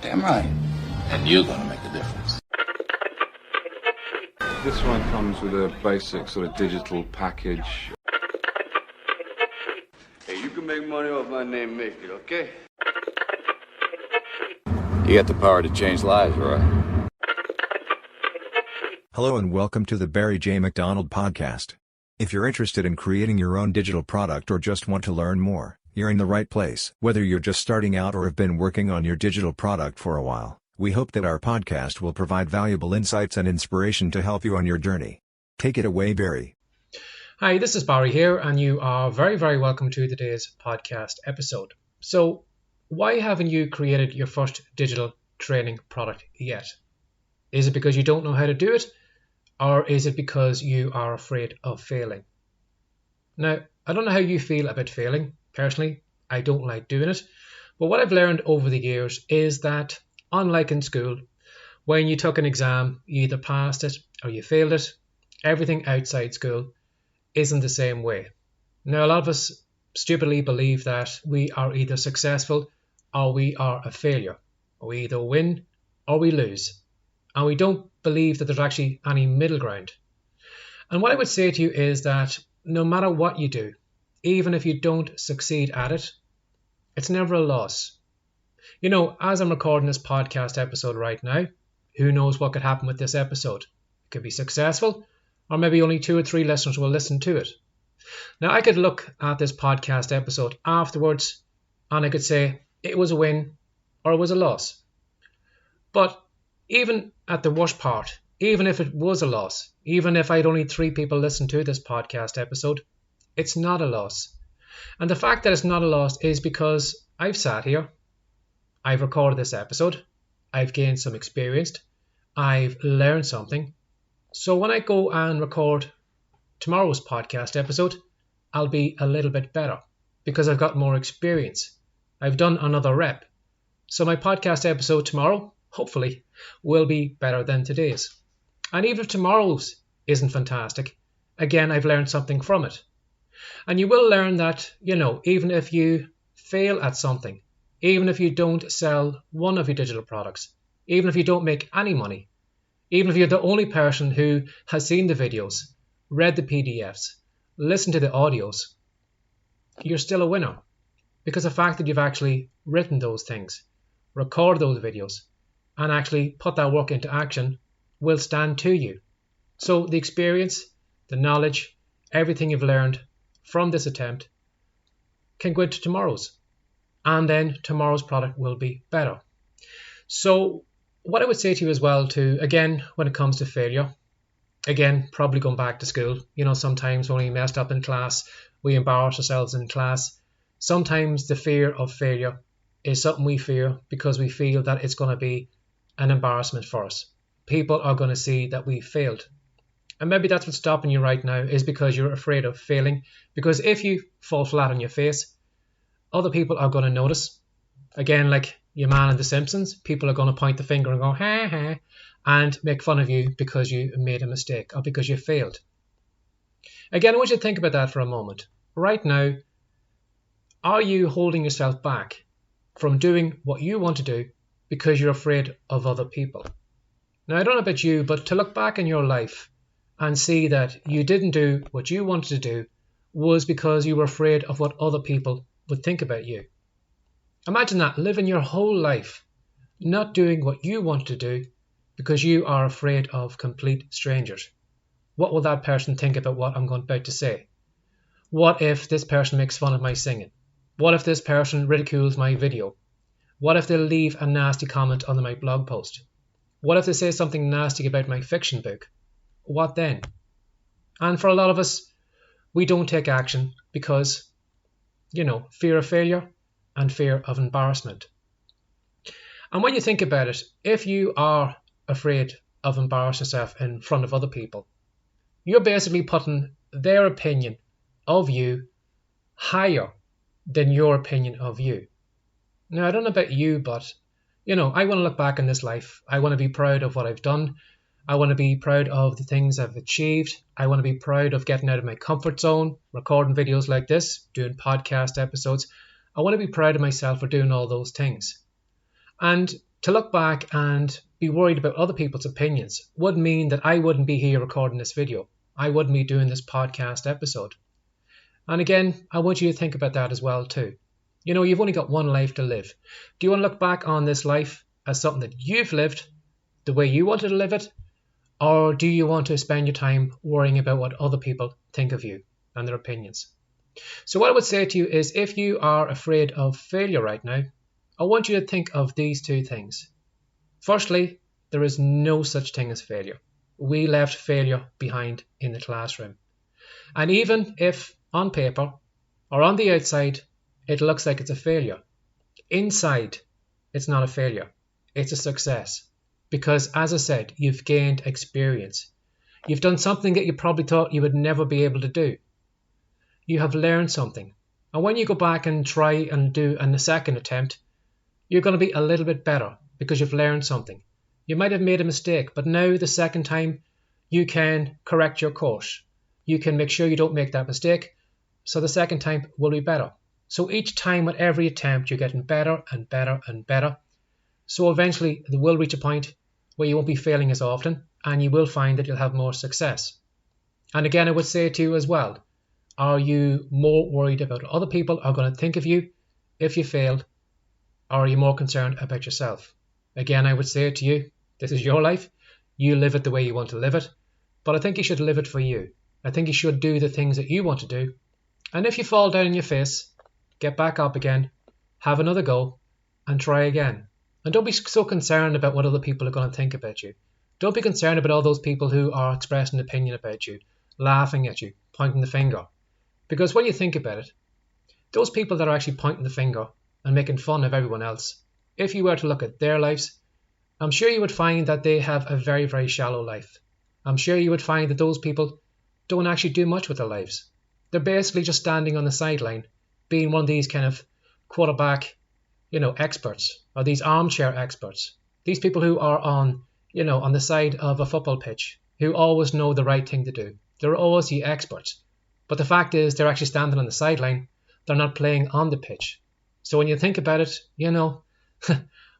Damn right. And you're gonna make a difference. This one comes with a basic sort of digital package. Hey, you can make money off my name, make it, okay? You got the power to change lives, right? Hello and welcome to the Barry J. McDonald Podcast. If you're interested in creating your own digital product or just want to learn more, you're in the right place. Whether you're just starting out or have been working on your digital product for a while, we hope that our podcast will provide valuable insights and inspiration to help you on your journey. Take it away, Barry. Hi, this is Barry here, and you are very, very welcome to today's podcast episode. So, why haven't you created your first digital training product yet? Is it because you don't know how to do it? Or is it because you are afraid of failing? Now, I don't know how you feel about failing. Personally, I don't like doing it. But what I've learned over the years is that, unlike in school, when you took an exam, you either passed it or you failed it. Everything outside school isn't the same way. Now, a lot of us stupidly believe that we are either successful or we are a failure. We either win or we lose. And we don't believe that there's actually any middle ground. And what I would say to you is that no matter what you do, even if you don't succeed at it, it's never a loss. You know, as I'm recording this podcast episode right now, who knows what could happen with this episode? It could be successful, or maybe only 2 or 3 listeners will listen to it. Now, I could look at this podcast episode afterwards and I could say it was a win or it was a loss. But even at the worst part, even if it was a loss, even if I had only 3 people listen to this podcast episode, it's not a loss. And the fact that it's not a loss is because I've sat here, I've recorded this episode, I've gained some experience, I've learned something. So when I go and record tomorrow's podcast episode, I'll be a little bit better because I've got more experience. I've done another rep. So my podcast episode tomorrow, hopefully, will be better than today's. And even if tomorrow's isn't fantastic, again, I've learned something from it. And you will learn that, you know, even if you fail at something, even if you don't sell one of your digital products, even if you don't make any money, even if you're the only person who has seen the videos, read the PDFs, listened to the audios, you're still a winner. Because the fact that you've actually written those things, recorded those videos, and actually put that work into action will stand to you. So the experience, the knowledge, everything you've learned from this attempt can go into tomorrow's. And then tomorrow's product will be better. So what I would say to you as well too, again, when it comes to failure, again, probably going back to school, you know, sometimes when we messed up in class, we embarrass ourselves in class. Sometimes the fear of failure is something we fear because we feel that it's going to be an embarrassment for us. People are going to see that we failed. And maybe that's what's stopping you right now is because you're afraid of failing. Because if you fall flat on your face, other people are going to notice. Again, like your man in The Simpsons, people are going to point the finger and go, ha ha, and make fun of you because you made a mistake or because you failed. Again, I want you to think about that for a moment. Right now, are you holding yourself back from doing what you want to do because you're afraid of other people? Now, I don't know about you, but to look back in your life and see that you didn't do what you wanted to do was because you were afraid of what other people would think about you. Imagine that, living your whole life not doing what you want to do because you are afraid of complete strangers. What will that person think about what I'm about to say? What if this person makes fun of my singing? What if this person ridicules my video? What if they leave a nasty comment on my blog post? What if they say something nasty about my fiction book? What then? And for a lot of us, we don't take action because, you know, fear of failure and fear of embarrassment. And when you think about it, if you are afraid of embarrassing yourself in front of other people, you're basically putting their opinion of you higher than your opinion of you. Now, I don't know about you, but, you know, I want to look back in this life. I want to be proud of what I've done. I want to be proud of the things I've achieved. I want to be proud of getting out of my comfort zone, recording videos like this, doing podcast episodes. I want to be proud of myself for doing all those things. And To look back and be worried about other people's opinions would mean that I wouldn't be here recording this video. I wouldn't be doing this podcast episode. And again, I want you to think about that as well too. You know, you've only got one life to live. Do you want to look back on this life as something that you've lived the way you wanted to live it? Or do you want to spend your time worrying about what other people think of you and their opinions? So what I would say to you is, if you are afraid of failure right now, I want you to think of these two things. Firstly, there is no such thing as failure. We left failure behind in the classroom. And even if on paper or on the outside it looks like it's a failure, inside it's not a failure, it's a success. Because as I said, you've gained experience. You've done something that you probably thought you would never be able to do. You have learned something. And when you go back and try and do a second attempt, you're going to be a little bit better because you've learned something. You might have made a mistake, but now the second time you can correct your course. You can make sure you don't make that mistake, so the second time will be better. So each time with every attempt, you're getting better and better and better. So eventually there will reach a point where you won't be failing as often, and you will find that you'll have more success. And again, I would say to you as well, are you more worried about what other people are going to think of you if you failed, or are you more concerned about yourself? Again, I would say to you, this is your life. You live it the way you want to live it, but I think you should live it for you. I think you should do the things that you want to do. And if you fall down on your face, get back up again, have another go, and try again. And don't be so concerned about what other people are going to think about you. Don't be concerned about all those people who are expressing an opinion about you, laughing at you, pointing the finger. Because when you think about it, those people that are actually pointing the finger and making fun of everyone else, if you were to look at their lives, I'm sure you would find that they have a very, very shallow life. I'm sure you would find that those people don't actually do much with their lives. They're basically just standing on the sideline, being one of these kind of quarterback, experts, or these armchair experts. These people who are on the side of a football pitch, who always know the right thing to do. They're always the experts. But the fact is, they're actually standing on the sideline. They're not playing on the pitch. So when you think about it,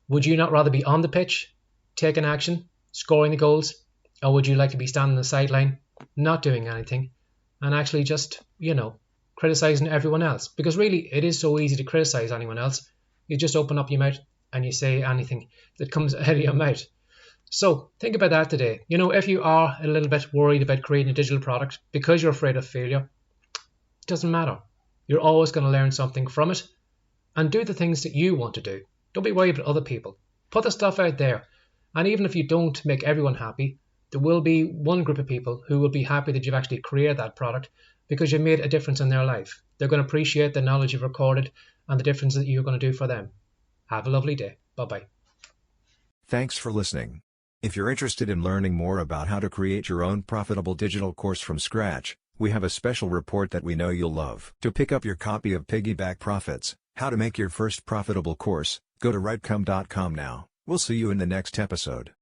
would you not rather be on the pitch, taking action, scoring the goals, or would you like to be standing on the sideline, not doing anything, and actually just, criticizing everyone else? Because really, it is so easy to criticize anyone else. You just open up your mouth and you say anything that comes out of your mouth. So think about that today. If you are a little bit worried about creating a digital product because you're afraid of failure, it doesn't matter. You're always going to learn something from it, and do the things that you want to do. Don't be worried about other people. Put the stuff out there. And even if you don't make everyone happy, there will be one group of people who will be happy that you've actually created that product because you've made a difference in their life. They're going to appreciate the knowledge you've recorded and the difference that you're going to do for them. Have a lovely day. Bye-bye. Thanks for listening. If you're interested in learning more about how to create your own profitable digital course from scratch, we have a special report that we know you'll love. To pick up your copy of Piggyback Profits, How to Make Your First Profitable Course, go to writecome.com now. We'll see you in the next episode.